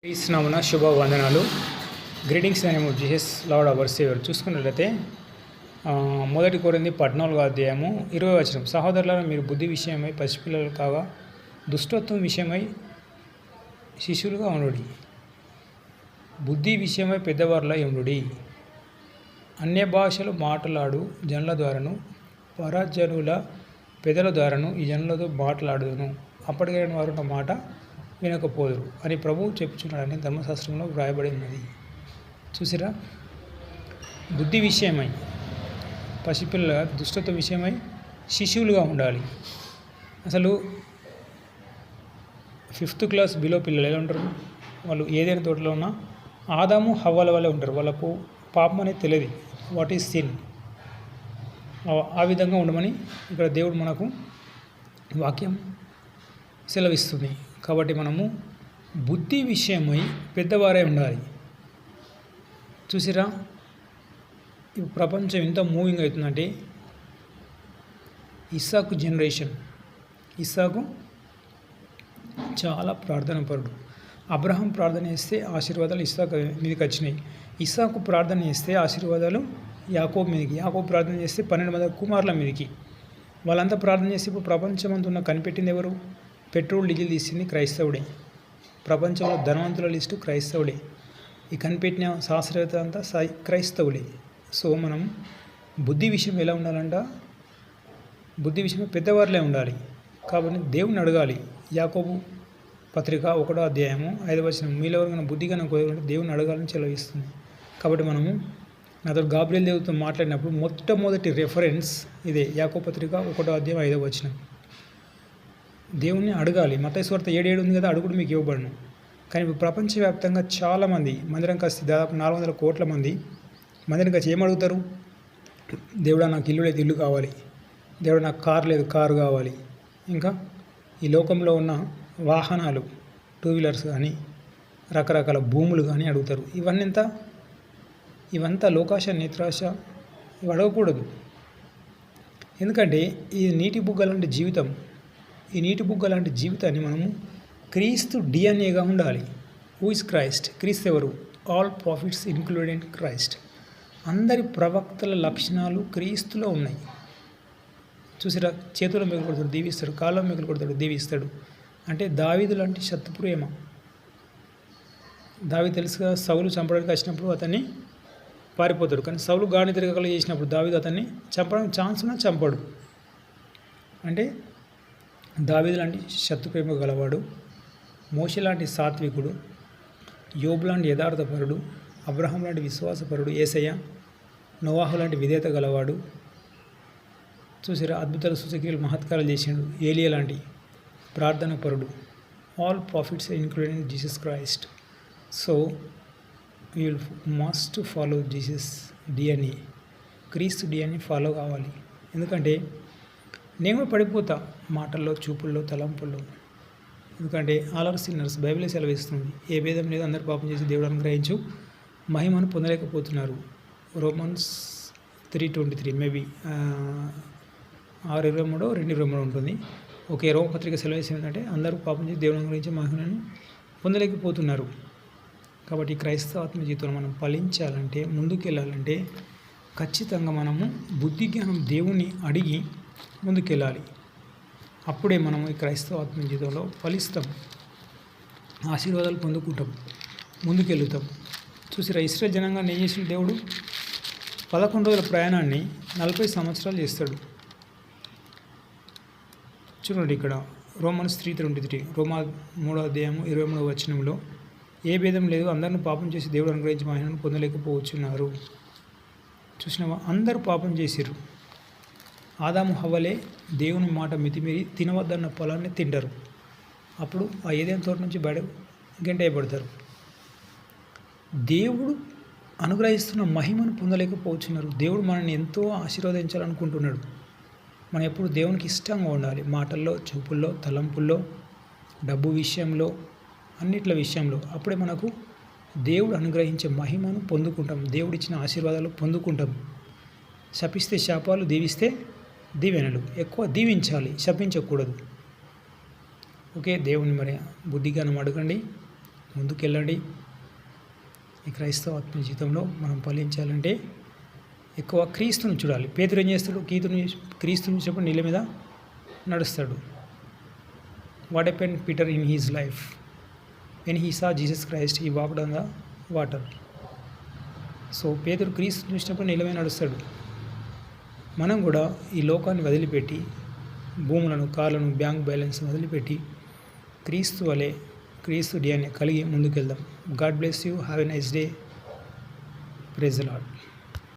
క్రీస్తునామమున శుభవందనాలు. Greetings name of Jesus Lord our saviour. చూసుకున్నట్లయితే 1 కొరింథీ 14వ అధ్యాయము 20వ వచనం. సహోదరులారా, మీరు బుద్ధి విషయమై పసిపిల్లలు కాగా దుష్టత్వం విషయమై శిశువులుగా ఉండుడి. బుద్ధి విషయమై పెద్దవారులై ఉండుడి. అన్య భాషలు మాట్లాడు జనుల ద్వారాను పరజనుల పెదల ద్వారాను ఈ జనులతో మాట్లాడుదును. అప్పటికైన వారు నా మాట వినకపోదురు అని ప్రభువు చెప్పుచున్నాడని ధర్మశాస్త్రంలో వ్రాయబడి ఉన్నది. చూసిరా, బుద్ధి విషయమై పసిపిల్లల దుష్టత్వ విషయమై శిశువులుగా ఉండాలి. అసలు 5th క్లాస్ బిలో పిల్లలు ఎలా ఉంటారు? వాళ్ళు ఏదైనా తోటలో ఉన్న ఆదాము హవ్వల వల్లే ఉంటారు. వాళ్ళకు పాపం అనేది తెలియదు. What is sin. ఆ విధంగా ఉండమని ఇక్కడ దేవుడు మనకు వాక్యం సెలవిస్తుంది. కాబట్టి మనము బుద్ధి విషయమై పెద్దవారే ఉండాలి. చూసిరా, ఈ ప్రపంచం ఎంత మూవింగ్ అవుతుందంటే ఇస్సాకు జనరేషన్. ఇస్సాకు చాలా ప్రార్థన పరుడు. అబ్రహాం ప్రార్థన చేస్తే ఆశీర్వాదాలు ఇస్సాకు మీదకి వచ్చినాయి. ఇస్సాకు ప్రార్థన చేస్తే ఆశీర్వాదాలు యాకోబు మీదకి. యాకోబు ప్రార్థన చేస్తే 12 మంది కుమారుల మీదకి. వాళ్ళంతా ప్రార్థన చేస్తే ఇప్పుడు ప్రపంచమంతా ఉన్న కనిపెట్టింది ఎవరు? పెట్రోల్ డీజిల్ తీసింది క్రైస్తవుడే. ప్రపంచంలో ధనవంతుల లిస్టు క్రైస్తవుడే. ఈ కనిపెట్టిన శాస్త్రవేత్త అంతా క్రైస్తవులే. సో మనం బుద్ధి విషయం ఎలా ఉండాలంట? బుద్ధి విషయం పెద్దవారిలే ఉండాలి. కాబట్టి దేవుని అడగాలి. యాకోబు పత్రిక 1వ అధ్యాయము 5వ వచనం, మీలో ఎవరికైనా బుద్ధిగా కోరుకుంటే దేవుని అడగాలని చెలవిస్తుంది. కాబట్టి మనము నాతో గాబ్రియల్ దేవుడితో మాట్లాడినప్పుడు మొట్టమొదటి రెఫరెన్స్ ఇదే, యాకోబు పత్రిక 1వ అధ్యాయం 5వ వచనం. దేవుణ్ణి అడగాలి. మత్తయి సువార్త 7:7 ఉంది కదా, అడుగుడు మీకు ఇవ్వబడును. కానీ ఇప్పుడు ప్రపంచవ్యాప్తంగా చాలామంది మందిరం కాస్త దాదాపు 400 కోట్ల మంది మందిరం కాస్త ఏం అడుగుతారు? దేవుడా, నాకు ఇల్లు లేదు, ఇల్లు కావాలి. దేవుడా, నాకు కారు లేదు, కారు కావాలి. ఇంకా ఈ లోకంలో ఉన్న వాహనాలు, 2 వీలర్స్ కానీ రకరకాల భూములు కానీ అడుగుతారు. ఇవంతా లోకాశ నేత్రాశ. ఇవి అడగకూడదు. ఎందుకంటే ఈ నీటి బుగ్గ లాంటి జీవితం, ఈ నీటి బుగ్గ లాంటి జీవితాన్ని మనము క్రీస్తు డిఎన్ఏగా ఉండాలి. Who is Christ? క్రీస్తు ఎవరు? All profits included Christ. అందరి ప్రవక్తల లక్షణాలు క్రీస్తులో ఉన్నాయి. చూసిరా, చేతుల మిగులు కొడతాడు దీవిస్తాడు, కాళ్ళ మిగులు కొడతాడు దీవిస్తాడు. అంటే దావీదు లాంటి శత్రుప్రేమ. దావీదు తెలుసుగా, సౌలు చంపడానికి వచ్చినప్పుడు అతన్ని పారిపోతాడు. కానీ సౌలు గాని తిరగకలు చేసినప్పుడు దావీదు అతన్ని చంపడానికి ఛాన్స్ ఉన్నా చంపాడు. అంటే దావీదు లాంటి శత్రుప్రేమ గలవాడు, మోషే లాంటి సాత్వికుడు, యోబు లాంటి యథార్థపరుడు, అబ్రహాం లాంటి విశ్వాసపరుడు, యేసయ్య, నోవాహు లాంటి విధేయత గలవాడు. చూసిరా, అద్భుతాలు సూచక్రియలు మహత్కారాలు చేసిండు. ఏలియా లాంటి ప్రార్థన పరుడు. All profits including Jesus Christ. So you will must follow Jesus DNA. క్రీస్తు డిఎన్ఏ ఫాలో కావాలి. ఎందుకంటే నేను కూడా పడిపోతా మాటల్లో, చూపుల్లో, తలంపుల్లో. ఎందుకంటే ఆల్ ఆర్ సిన్నర్స్. బైబిలే సెలవిస్తుంది. ఏ భేదం లేదు, అందరు పాపం చేసి దేవుడు అనుగ్రహించు మహిమను పొందలేకపోతున్నారు. రోమన్స్ 3:23 మేబీ 6:23 2:23 ఉంటుంది. ఓకే, రోమపత్రిక సెలవేసి ఏంటంటే అందరూ పాపం చేసి దేవుడు అనుగ్రహించి మహిమను పొందలేకపోతున్నారు. కాబట్టి క్రైస్తవ ఆత్మ జీవితంలో మనం ఫలించాలంటే, ముందుకెళ్ళాలంటే ఖచ్చితంగా మనము బుద్ధి జ్ఞానం దేవుని అడిగి ముందుకెళ్ళాలి. అప్పుడే మనము ఈ క్రైస్తవ ఆత్మ జీవితంలో ఫలిస్తాం, ఆశీర్వాదాలు పొందుకుంటాం, ముందుకెళ్తాం. చూసిరా, ఇశ్రాయేలు జనాంగాన్ని ఏం చేసిన దేవుడు? 11 రోజుల ప్రయాణాన్ని 40 సంవత్సరాలు చేస్తాడు. చూడండి ఇక్కడ రోమన్స్ 3:23, రోమా 3వ అధ్యాయము 23వ వచనంలో, ఏ భేదం లేదు, అందరిని పాపం చేసి దేవుడు అనుగ్రహించి మహిమను పొందలేకపోవచ్చున్నారు. చూసినావా, అందరూ పాపం చేసిర్రు. ఆదాము హవ్వలే దేవుని మాట మితిమీరి తినవద్దన్న పొలాన్ని తింటారు. అప్పుడు ఆ ఏదైనా తోట నుంచి బయట గెంటేయబడతారు. దేవుడు అనుగ్రహిస్తున్న మహిమను పొందలేకపోతున్నారు. దేవుడు మనల్ని ఎంతో ఆశీర్వదించాలనుకుంటున్నాడు. మనం ఎప్పుడు దేవునికి ఇష్టంగా ఉండాలి. మాటల్లో, చూపుల్లో, తలంపుల్లో, డబ్బు విషయంలో, అన్నిట్ల విషయంలో. అప్పుడే మనకు దేవుడు అనుగ్రహించే మహిమను పొందుకుంటాం. దేవుడిచ్చిన ఆశీర్వాదాలు పొందుకుంటాం. శపిస్తే శాపాలు, దీవిస్తే దీవెనలు. ఎక్కువ దీవించాలి, శపించకూడదు. ఓకే, దేవుని మరి బుద్ధిగానం అడగండి. ముందుకెళ్ళండి. ఈ క్రైస్తవ ఆత్మ జీవితంలో మనం ఫలించాలంటే ఎక్కువ క్రీస్తుని చూడాలి. పేతురు ఏం చేస్తాడు? క్రీస్తుని చూసినప్పుడు నీళ్ళ మీద నడుస్తాడు. What happened Peter in his life? When he saw Jesus Christ he walked on the water. So పేతురు క్రీస్తుని చూసినప్పుడు నీళ్ళ మీద నడుస్తాడు. మనం కూడా ఈ లోకాన్ని వదిలిపెట్టి, భూములను, కార్లను, బ్యాంక్ బ్యాలెన్స్ వదిలిపెట్టి క్రీస్తు వలె, క్రీస్తు డిఎన్ఏ కలిగి ముందుకెళ్దాం. God bless you. Have a nice day. Praise the lord.